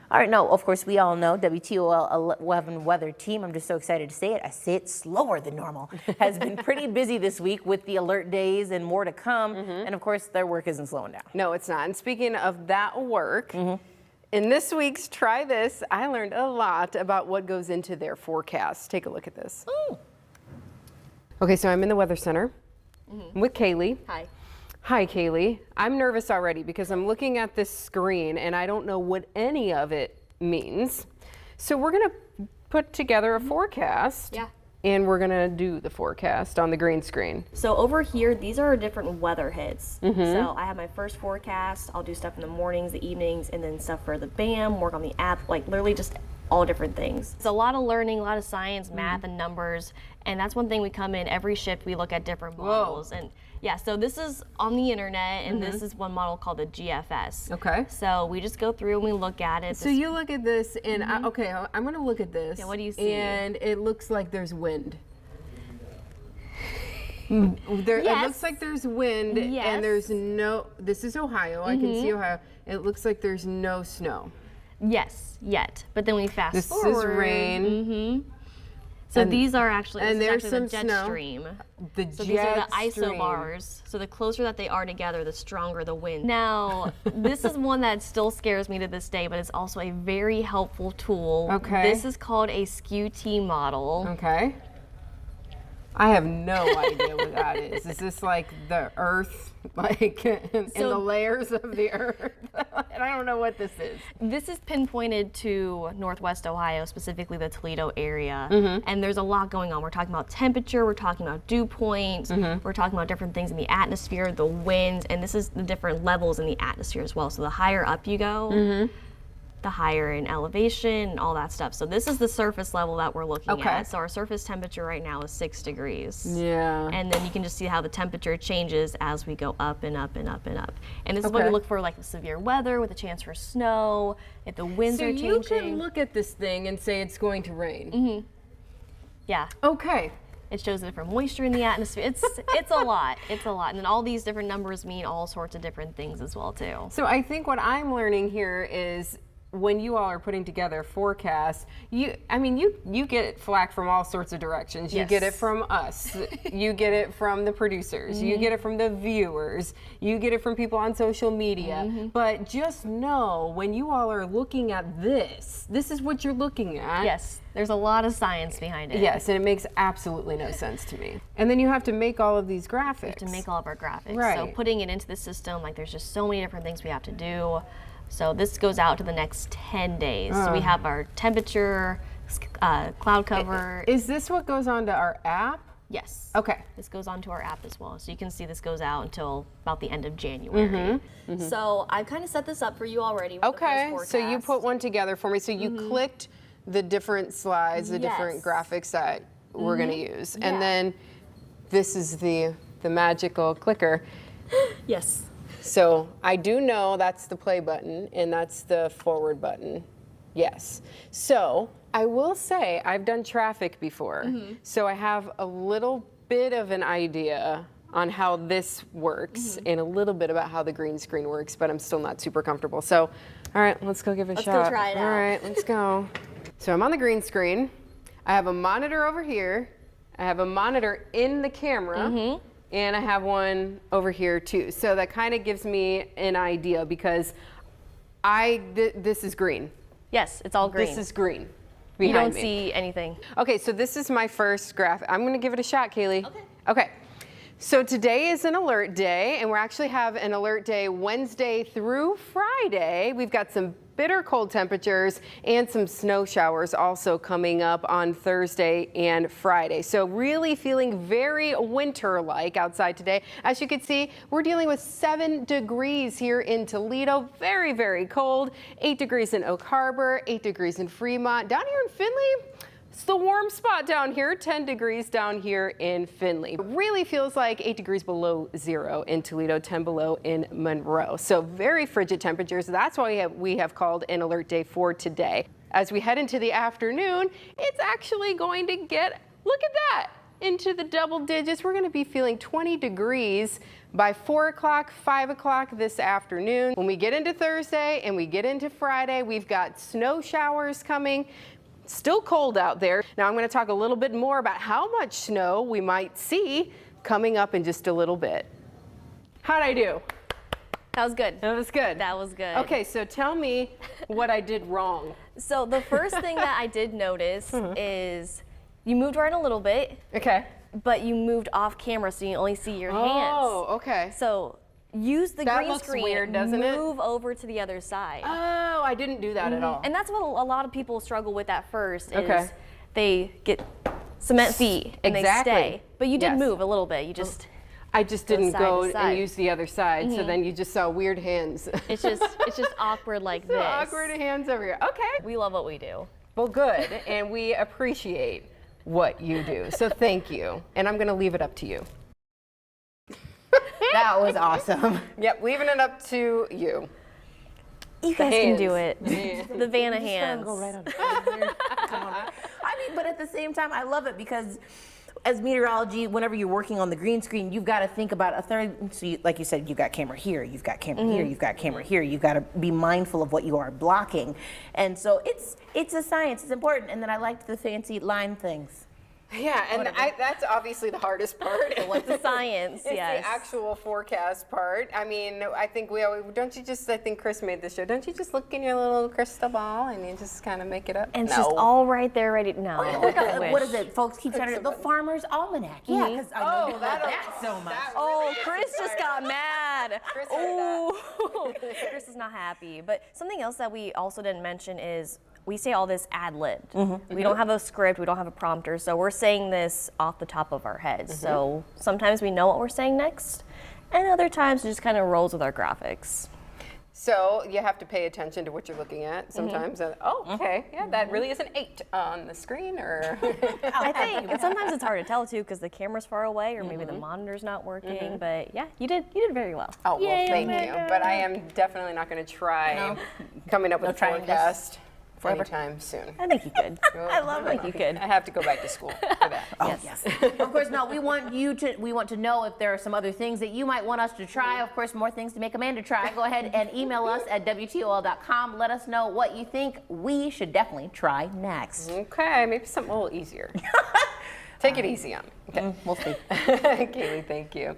All right, no, of course, we all know WTOL 11 weather team, I'm just so excited to say it. I say it slower than normal, has been pretty busy this week with the alert days and more to come. And of course, their work isn't slowing down. No, it's not. And speaking of that work, in this week's Try This, I learned a lot about what goes into their forecast. Take a look at this. Okay, so I'm in the Weather Center with Kaylee. Hi. Hi, Kaylee. I'm nervous already because I'm looking at this screen and I don't know what any of it means. So we're going to put together a forecast. Yeah. And we're going to do the forecast on the green screen. So over here, these are different weather hits. So I have my first forecast. I'll do stuff in the mornings, the evenings, and then stuff for the BAM, work on the app, like literally just all different things. It's a lot of learning, a lot of science, math, and numbers. And that's one thing we come in every shift, we look at different models. And yeah, so this is on the internet, and this is one model called the GFS. Okay. So we just go through and we look at it. So you look at this, and okay, I'm going to look at this. Yeah, what do you see? And it looks like there's wind. It looks like there's wind, and there's no, this is Ohio, I can see Ohio. It looks like there's no snow. Yes, yet. But then we fast forward. This is rain. So these are actually, and this there's is some the jet snow. stream. So These are the isobars. So the closer that they are together, the stronger the wind. Now, this is one that still scares me to this day, but it's also a very helpful tool. Okay. This is called a SkewTe Model. Okay. I have no idea what that is. Is this like the Earth, like in the layers of the Earth? And I don't know what this is. This is pinpointed to Northwest Ohio, specifically the Toledo area. And there's a lot going on. We're talking about temperature, we're talking about dew points, we're talking about different things in the atmosphere, the winds, and this is the different levels in the atmosphere as well. So the higher up you go, the higher in elevation and all that stuff. So this is the surface level that we're looking at. So our surface temperature right now is 6 degrees. Yeah. And then you can just see how the temperature changes as we go up and up and up and up. And this is when we look for like the severe weather with a chance for snow, if the winds are changing. So you can look at this thing and say it's going to rain. Yeah. Okay. It shows the different moisture in the atmosphere. It's a lot. It's a lot. And then all these different numbers mean all sorts of different things as well too. So I think what I'm learning here is when you all are putting together forecasts, you get flack from all sorts of directions. You get it from us. You get it from the producers. You get it from the viewers. You get it from people on social media. But just know when you all are looking at this is what you're looking at. Yes, there's a lot of science behind it. Yes, and it makes absolutely no sense to me. And then you have to make all of these graphics. We have to make all of our graphics. Right. So putting it into the system, like there's just so many different things we have to do. So this goes out to the next 10 days. So we have our temperature, cloud cover. Is this what goes on to our app? Yes. Okay. This goes onto our app as well. So you can see this goes out until about the end of January. So I kind of set this up for you already with the first forecast. So you put one together for me. So you clicked the different slides, the different graphics that we're going to use. And then this is the magical clicker. Yes. So I do know that's the play button and that's the forward button. Yes. So I will say I've done traffic before. So I have a little bit of an idea on how this works and a little bit about how the green screen works, but I'm still not super comfortable. So, all right, let's go give it a shot. Let's go try it out. All right, let's go. So I'm on the green screen. I have a monitor over here. I have a monitor in the camera. And I have one over here too. So that kind of gives me an idea because this is green. Yes, it's all green. This is green behind me. You don't me. see anything. Okay, so this is my first graphic. I'm gonna give it a shot, Kaylee. Okay. So today is an alert day, and we actually have an alert day Wednesday through Friday. We've got some bitter cold temperatures and some snow showers also coming up on Thursday and Friday. So really feeling very winter-like outside today. As you can see, we're dealing with 7 degrees here in Toledo. Very, very cold. 8 degrees in Oak Harbor, 8 degrees in Fremont. Down here in Findlay, it's the warm spot down here, 10 degrees down here in Findlay. It really feels like 8 degrees below zero in Toledo, 10 below in Monroe. So very frigid temperatures. That's why we have called an alert day for today. As we head into the afternoon, it's actually going to get, look at that, into the double digits. We're going to be feeling 20 degrees by 4 o'clock, 5 o'clock this afternoon. When we get into Thursday and we get into Friday, we've got snow showers coming. Still cold out there. Now I'm going to talk a little bit more about how much snow we might see coming up in just a little bit. How'd I do? That was good. That was good. That was good. Okay, so tell me what I did wrong. So the first thing that I did notice is you moved around a little bit, Okay. but you moved off camera so you only see your hands. Oh, okay. So use the That green looks screen, weird, doesn't it? move over to the other side. Oh, I didn't do that at all. And that's what a lot of people struggle with at first is Okay. they get cement feet and Exactly. they stay. But you did Yes. move a little bit. You just I just didn't side go to side. and use the other side, so then you just saw weird hands. it's just awkward like So this. awkward hands over here. Okay. We love what we do. Well, good, and we appreciate what you do. So thank you, and I'm going to leave it up to you. That was awesome. Yep, leaving it up to you. You guys can do it. hands. The Vanna hands. Go right on. Come on. I mean, but at the same time, I love it because as meteorology, whenever you're working on the green screen, you've got to think about a third. So like you said, you've got camera here, you've got camera here, you've got camera here. You've got to be mindful of what you are blocking. And so it's a science, it's important. And then I liked the fancy line things. Yeah, and that's obviously the hardest part. What's the science? It's Yes. the actual forecast part. I mean, I think don't you just, I think Chris made the show, don't you just look in your little crystal ball and you just kind of make it up? And it's No. just all right there, ready. No. What is it? Folks keep trying to the Farmer's Almanac. Yeah, because I know you love that so much. Oh, Chris just got mad. Chris heard Oh, Chris is not happy. But something else that we also didn't mention is we say all this ad-libbed. We don't have a script, we don't have a prompter, so we're saying this off the top of our heads. So sometimes we know what we're saying next, and other times it just kind of rolls with our graphics. So you have to pay attention to what you're looking at sometimes. Oh, okay, yeah, that really is an 8 on the screen, or I think, and sometimes it's hard to tell too because the camera's far away or maybe the monitor's not working. But yeah, you did very well. oh, well, Yay, thank you. Omega. But I am definitely not going to try coming up with a trying this forecast forever. anytime soon. I think you could. I think you could. I have to go back to school for that. Oh, yes. Of course, no, we want to know if there are some other things that you might want us to try. Of course, more things to make Amanda try. Go ahead and email us at WTOL.com. Let us know what you think we should definitely try next. Okay, maybe something a little easier. Take it easy on me. Okay. We'll see. Kaylee, thank you.